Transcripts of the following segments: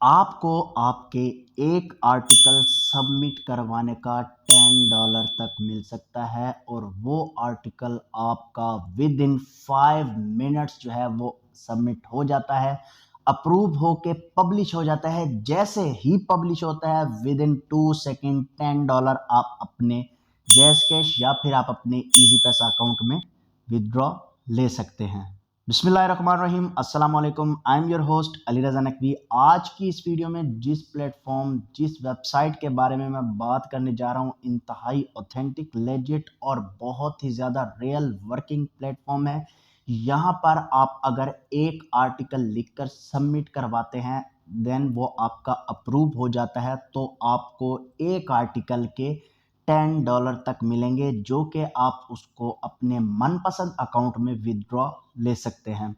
आपको आपके एक आर्टिकल सबमिट करवाने का $10 तक मिल सकता है और वो आर्टिकल आपका विद इन 5 मिनट्स जो है वो सबमिट हो जाता है, अप्रूव होके पब्लिश हो जाता है। जैसे ही पब्लिश होता है विद इन 2 सेकेंड $10 आप अपने जैस कैश या फिर आप अपने इजी पैसा अकाउंट में विदड्रॉ ले सकते हैं। बिस्मिल्लाहिर्रहमानिर्रहीम, अस्सलाम वालेकुम। I am your host Ali Raza Naqvi. आज की इस वीडियो में जिस वेबसाइट के बारे में मैं बात करने जा रहा हूँ, इंतहाई ऑथेंटिक, लेजिट और बहुत ही ज़्यादा रियल वर्किंग प्लेटफॉर्म है। यहाँ पर आप अगर एक आर्टिकल लिखकर सबमिट करवाते हैं देन वो आपका अप्रूव हो जाता है, तो आपको एक आर्टिकल के $10 तक मिलेंगे, जो कि आप उसको अपने मनपसंद अकाउंट में विदड्रॉ ले सकते हैं।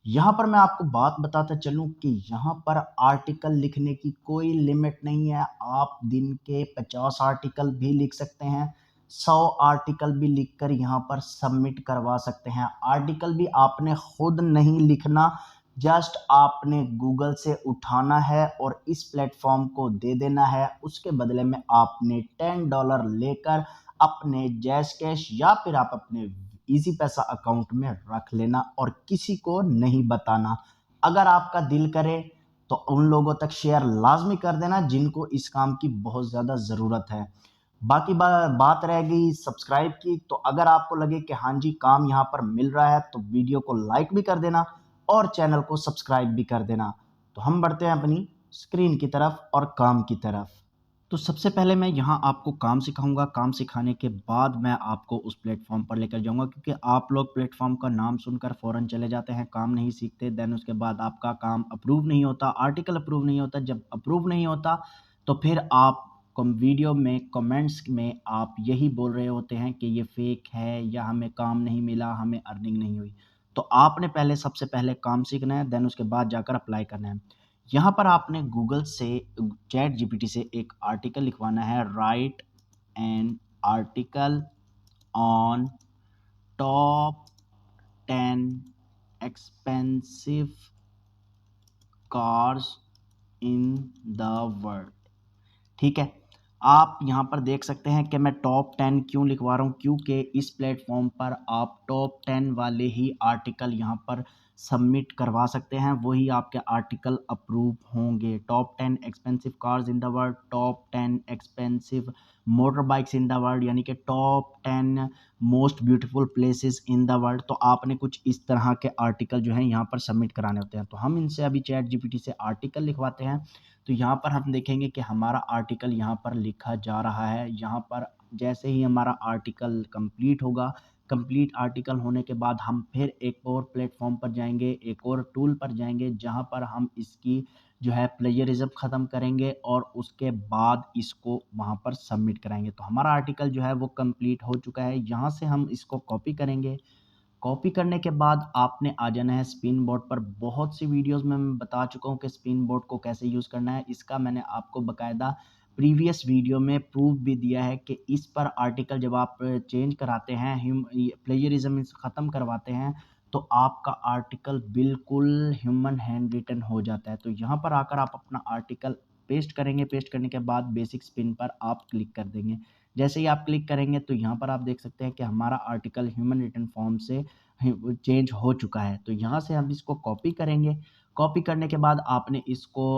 यहाँ पर मैं आपको बात बताता चलूँ कि यहाँ पर आर्टिकल लिखने की कोई लिमिट नहीं है। आप दिन के 50 आर्टिकल भी लिख सकते हैं, 100 आर्टिकल भी लिखकर यहाँ पर सबमिट करवा सकते हैं। आर्टिकल भी आपने खुद नहीं लिखना, जस्ट आपने गूगल से उठाना है और इस प्लेटफॉर्म को दे देना है। उसके बदले में आपने $10 लेकर अपने जैस कैश या फिर आप अपने इजी पैसा अकाउंट में रख लेना और किसी को नहीं बताना। अगर आपका दिल करे तो उन लोगों तक शेयर लाजमी कर देना जिनको इस काम की बहुत ज़्यादा ज़रूरत है। बाकी बात रह गई सब्सक्राइब की, तो अगर आपको लगे कि हाँ जी काम यहाँ पर मिल रहा है तो वीडियो को लाइक भी कर देना और चैनल को सब्सक्राइब भी कर देना। तो हम बढ़ते हैं अपनी स्क्रीन की तरफ और काम की तरफ। तो सबसे पहले मैं यहाँ आपको काम सिखाऊंगा। काम सिखाने के बाद मैं आपको उस प्लेटफॉर्म पर लेकर जाऊंगा, क्योंकि आप लोग प्लेटफॉर्म का नाम सुनकर फ़ौरन चले जाते हैं, काम नहीं सीखते। देन उसके बाद आपका काम अप्रूव नहीं होता, आर्टिकल अप्रूव नहीं होता। जब अप्रूव नहीं होता तो फिर आप वीडियो में कमेंट्स में आप यही बोल रहे होते हैं कि ये फेक है या हमें काम नहीं मिला, हमें अर्निंग नहीं हुई। तो आपने पहले सबसे पहले काम सीखना है, देन उसके बाद जाकर अप्लाई करना है। यहाँ पर आपने गूगल से चैट जीपीटी से एक आर्टिकल लिखवाना है। Right an article on top 10 expensive cars in the world. ठीक है, आप यहाँ पर देख सकते हैं कि मैं टॉप 10 क्यों लिखवा रहा हूँ, क्योंकि इस प्लेटफॉर्म पर आप टॉप 10 वाले ही आर्टिकल यहाँ पर सबमिट करवा सकते हैं, वही आपके आर्टिकल अप्रूव होंगे। Top 10 expensive cars in the world, top 10 expensive motor bikes in the world, यानी कि top 10 most beautiful places in the world. तो आपने कुछ इस तरह के आर्टिकल जो हैं यहाँ पर सबमिट कराने होते हैं। तो हम इनसे अभी चैट जीपीटी से आर्टिकल लिखवाते हैं। तो यहाँ पर हम देखेंगे कि हमारा आर्टिकल यहाँ पर लिखा जा रहा है। यहाँ पर जैसे ही हमारा आर्टिकल कंप्लीट होगा, कंप्लीट आर्टिकल होने के बाद हम फिर एक और प्लेटफॉर्म पर जाएंगे, एक और टूल पर जाएंगे, जहाँ पर हम इसकी जो है प्लेजरिज्म ख़त्म करेंगे और उसके बाद इसको वहाँ पर सबमिट कराएंगे। तो हमारा आर्टिकल जो है वो कंप्लीट हो चुका है। यहाँ से हम इसको कॉपी करेंगे। कॉपी करने के बाद आपने आ जाना है स्पिन बोर्ड पर। बहुत सी वीडियोस में मैं बता चुका हूँ कि स्पिन बोर्ड को कैसे यूज़ करना है। इसका मैंने आपको बकायदा प्रीवियस वीडियो में प्रूफ भी दिया है कि इस पर आर्टिकल जब आप चेंज कराते हैं, प्लेजरिज्म ख़त्म करवाते हैं, तो आपका आर्टिकल बिल्कुल ह्यूमन हैंड रिटन हो जाता है। तो यहाँ पर आकर आप अपना आर्टिकल पेस्ट करेंगे। पेस्ट करने के बाद बेसिक स्पिन पर आप क्लिक कर देंगे। जैसे ही आप क्लिक करेंगे तो यहाँ पर आप देख सकते हैं कि हमारा आर्टिकल ह्यूमन रिटन फॉर्म से चेंज हो चुका है। तो यहाँ से हम इसको कॉपी करेंगे। कॉपी करने के बाद आपने इसको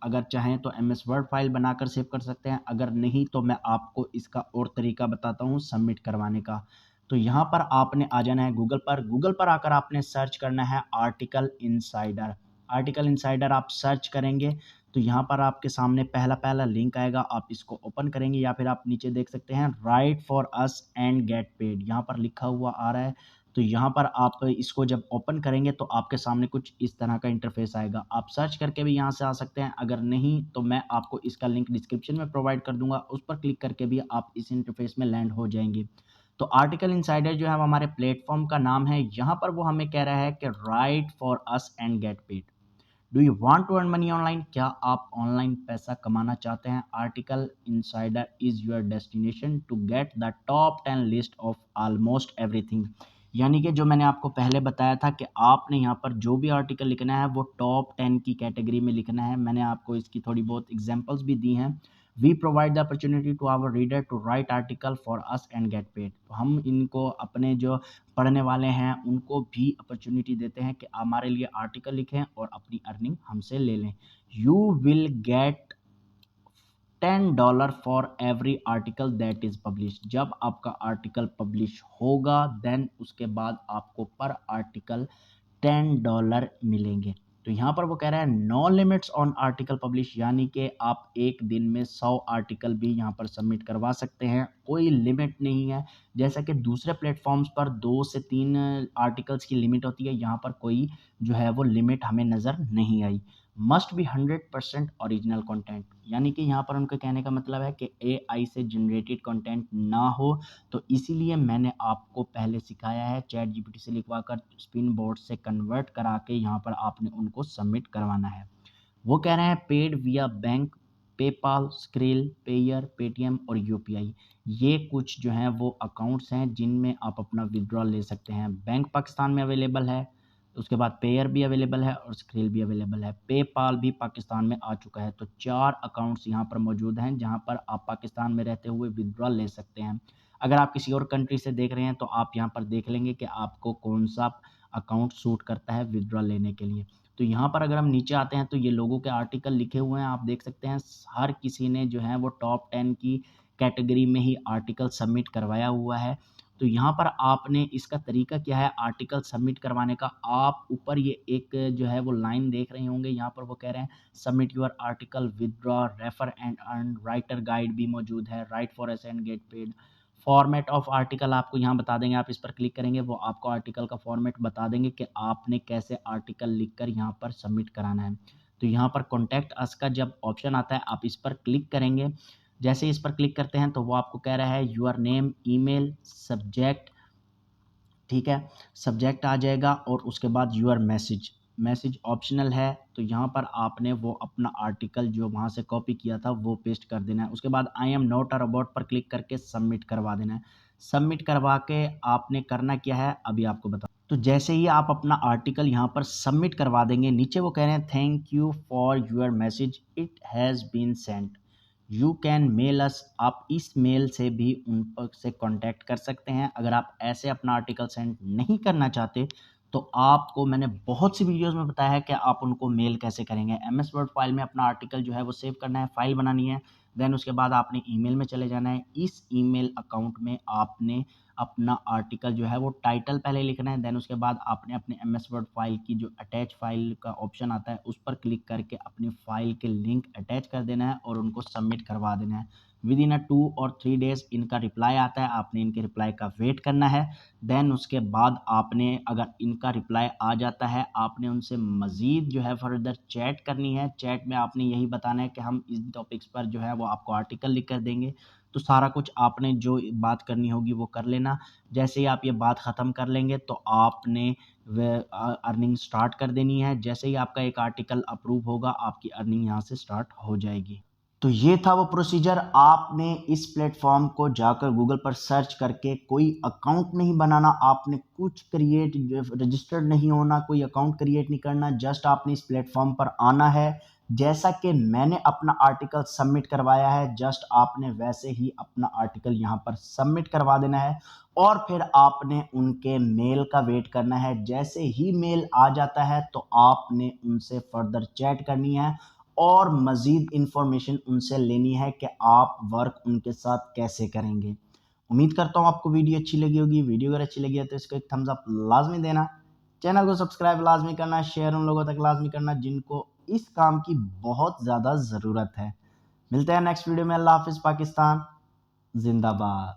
अगर चाहें तो एमएस वर्ड फाइल बनाकर सेव कर सकते हैं, अगर नहीं तो मैं आपको इसका और तरीका बताता हूँ सबमिट करवाने का। तो यहाँ पर आपने आ जाना है गूगल पर। गूगल पर आकर आपने सर्च करना है आर्टिकल इनसाइडर। आर्टिकल इनसाइडर आप सर्च करेंगे तो यहाँ पर आपके सामने पहला पहला लिंक आएगा, आप इसको ओपन करेंगे या फिर आप नीचे देख सकते हैं right for us and get paid, यहाँ पर लिखा हुआ आ रहा है। तो यहाँ पर आप इसको जब ओपन करेंगे तो आपके सामने कुछ इस तरह का इंटरफेस आएगा। आप सर्च करके भी यहाँ से आ सकते हैं, अगर नहीं तो मैं आपको इसका लिंक डिस्क्रिप्शन में प्रोवाइड कर दूंगा, उस पर क्लिक करके भी आप इस इंटरफेस में लैंड हो जाएंगे। तो आर्टिकल इनसाइडर जो है हमारे प्लेटफॉर्म का नाम है। यहाँ पर वो हमें कह रहा है कि write for us and get paid. Do you want to earn money online? क्या आप ऑनलाइन पैसा कमाना चाहते हैं? Article insider is your destination to get the top 10 list of almost everything. यानी कि जो मैंने आपको पहले बताया था कि आपने यहाँ पर जो भी आर्टिकल लिखना है वो टॉप 10 की कैटेगरी में लिखना है। मैंने आपको इसकी थोड़ी बहुत एग्जांपल्स भी दी हैं। We provide the opportunity to our reader to write article for us and get paid. तो हम इनको अपने जो पढ़ने वाले हैं उनको भी अपॉर्चुनिटी देते हैं कि हमारे लिए आर्टिकल लिखें और अपनी अर्निंग हमसे ले लें। You will get $10 for every article that is publish. जब आपका आर्टिकल पब्लिश होगा देन उसके बाद आपको पर आर्टिकल $10 मिलेंगे। तो यहाँ पर वो कह रहा है no limits on article publish, यानी कि आप एक दिन में 100 आर्टिकल भी यहाँ पर सबमिट करवा सकते हैं, कोई लिमिट नहीं है। जैसा कि दूसरे प्लेटफॉर्म्स पर 2 से 3 आर्टिकल्स की लिमिट होती है, यहाँ पर कोई जो है वो लिमिट हमें नज़र नहीं आई। मस्ट बी 100% ओरिजिनल कंटेंट, यानी कि यहाँ पर उनके कहने का मतलब है कि AI से जनरेटेड कंटेंट ना हो। तो इसीलिए मैंने आपको पहले सिखाया है चैट जीपीटी से लिखवा कर स्पिन बोर्ड से कन्वर्ट करा के यहाँ पर आपने उनको सबमिट करवाना है। वो कह रहे हैं पेड विया bank, PayPal, skill, pair, Paytm और यूपीआई। ये कुछ जो हैं वो अकाउंट्स हैं जिनमें आप अपना विड्रॉल ले सकते हैं। बैंक पाकिस्तान में अवेलेबल है, उसके बाद पेयर भी अवेलेबल है और स्क्रिल भी अवेलेबल है। पेपाल भी पाकिस्तान में आ चुका है। तो 4 अकाउंट्स यहाँ पर मौजूद हैं जहाँ पर आप पाकिस्तान में रहते हुए विड्रॉल ले सकते हैं। अगर आप किसी और कंट्री से देख रहे हैं तो आप यहाँ पर देख लेंगे कि आपको कौन सा अकाउंट सूट करता है विड्रॉल लेने के लिए। तो यहाँ पर अगर हम नीचे आते हैं तो ये लोगों के आर्टिकल लिखे हुए हैं, आप देख सकते हैं हर किसी ने जो है वो टॉप 10 की कैटेगरी में ही आर्टिकल सबमिट करवाया हुआ है। तो यहाँ पर आपने इसका तरीका क्या है आर्टिकल सबमिट करवाने का, आप ऊपर ये एक जो है वो लाइन देख रहे होंगे, यहाँ पर वो कह रहे हैं submit your article, withdraw, refer and earn, writer guide भी मौजूद है, right for S and get paid. Format of article आपको यहाँ बता देंगे, आप इस पर क्लिक करेंगे वो आपको आर्टिकल का फॉर्मेट बता देंगे कि आपने कैसे आर्टिकल लिखकर यहाँ पर सबमिट कराना है। तो यहाँ पर कॉन्टैक्ट अस का जब ऑप्शन आता है आप इस पर क्लिक करेंगे। जैसे इस पर क्लिक करते हैं तो वो आपको कह रहा है यूर नेम, ईमेल, सब्जेक्ट, ठीक है, सब्जेक्ट आ जाएगा और उसके बाद यूर मैसेज ऑप्शनल है। तो यहाँ पर आपने वो अपना आर्टिकल जो वहाँ से कॉपी किया था वो पेस्ट कर देना है। उसके बाद I am not a robot पर क्लिक करके सबमिट करवा देना है। सबमिट करवा के आपने करना क्या है अभी आपको बता। तो जैसे ही आप अपना आर्टिकल यहाँ पर सबमिट करवा देंगे नीचे वो कह रहे हैं thank you for your message, it has been sent, you can mail us. आप इस मेल से भी उन पर से कांटेक्ट कर सकते हैं। अगर आप ऐसे अपना आर्टिकल सेंड नहीं करना चाहते तो आपको मैंने बहुत सी वीडियोस में बताया है कि आप उनको मेल कैसे करेंगे। एमएस वर्ड फाइल में अपना आर्टिकल जो है वो सेव करना है, फाइल बनानी है, देन उसके बाद आपने ईमेल में चले जाना है। इस ईमेल अकाउंट में आपने अपना आर्टिकल जो है वो टाइटल पहले लिखना है, देन उसके बाद आपने अपने एमएस वर्ड फाइल की जो अटैच फाइल का ऑप्शन आता है उस पर क्लिक करके अपनी फाइल के लिंक अटैच कर देना है और उनको सबमिट करवा देना है। विद इन 2 और 3 डेज़ इनका रिप्लाई आता है, आपने इनके रिप्लाई का वेट करना है। देन उसके बाद आपने अगर इनका रिप्लाई आ जाता है आपने उनसे मज़ीद जो है फर्दर चैट करनी है। चैट में आपने यही बताना है कि हम इन टॉपिक्स पर जो है वो आपको आर्टिकल लिख कर देंगे। तो सारा कुछ आपने जो बात करनी होगी वो कर लेना। जैसे ही आप ये बात ख़त्म कर लेंगे तो आपने अर्निंग स्टार्ट कर देनी है। जैसे ही आपका एक आर्टिकल अप्रूव होगा आपकी अर्निंग यहाँ से स्टार्ट हो जाएगी। तो ये था वो प्रोसीजर, आपने इस प्लेटफॉर्म को जाकर गूगल पर सर्च करके कोई अकाउंट नहीं बनाना, आपने कुछ क्रिएट रजिस्टर्ड नहीं होना, कोई अकाउंट क्रिएट नहीं करना, जस्ट आपने इस प्लेटफॉर्म पर आना है। जैसा कि मैंने अपना आर्टिकल सबमिट करवाया है जस्ट आपने वैसे ही अपना आर्टिकल यहाँ पर सबमिट करवा देना है और फिर आपने उनके मेल का वेट करना है। जैसे ही मेल आ जाता है तो आपने उनसे फर्दर चैट करनी है और मज़ीद इन्फॉर्मेशन उनसे लेनी है कि आप वर्क उनके साथ कैसे करेंगे। उम्मीद करता हूँ आपको वीडियो अच्छी लगी होगी। वीडियो अगर अच्छी लगी है तो इसको एक थम्स अप लाजमी देना, चैनल को सब्सक्राइब लाजमी करना, शेयर उन लोगों तक लाजमी करना जिनको इस काम की बहुत ज़्यादा ज़रूरत है। मिलते हैं नेक्स्ट वीडियो में। अल्लाह हाफिज़। पाकिस्तान जिंदाबाद।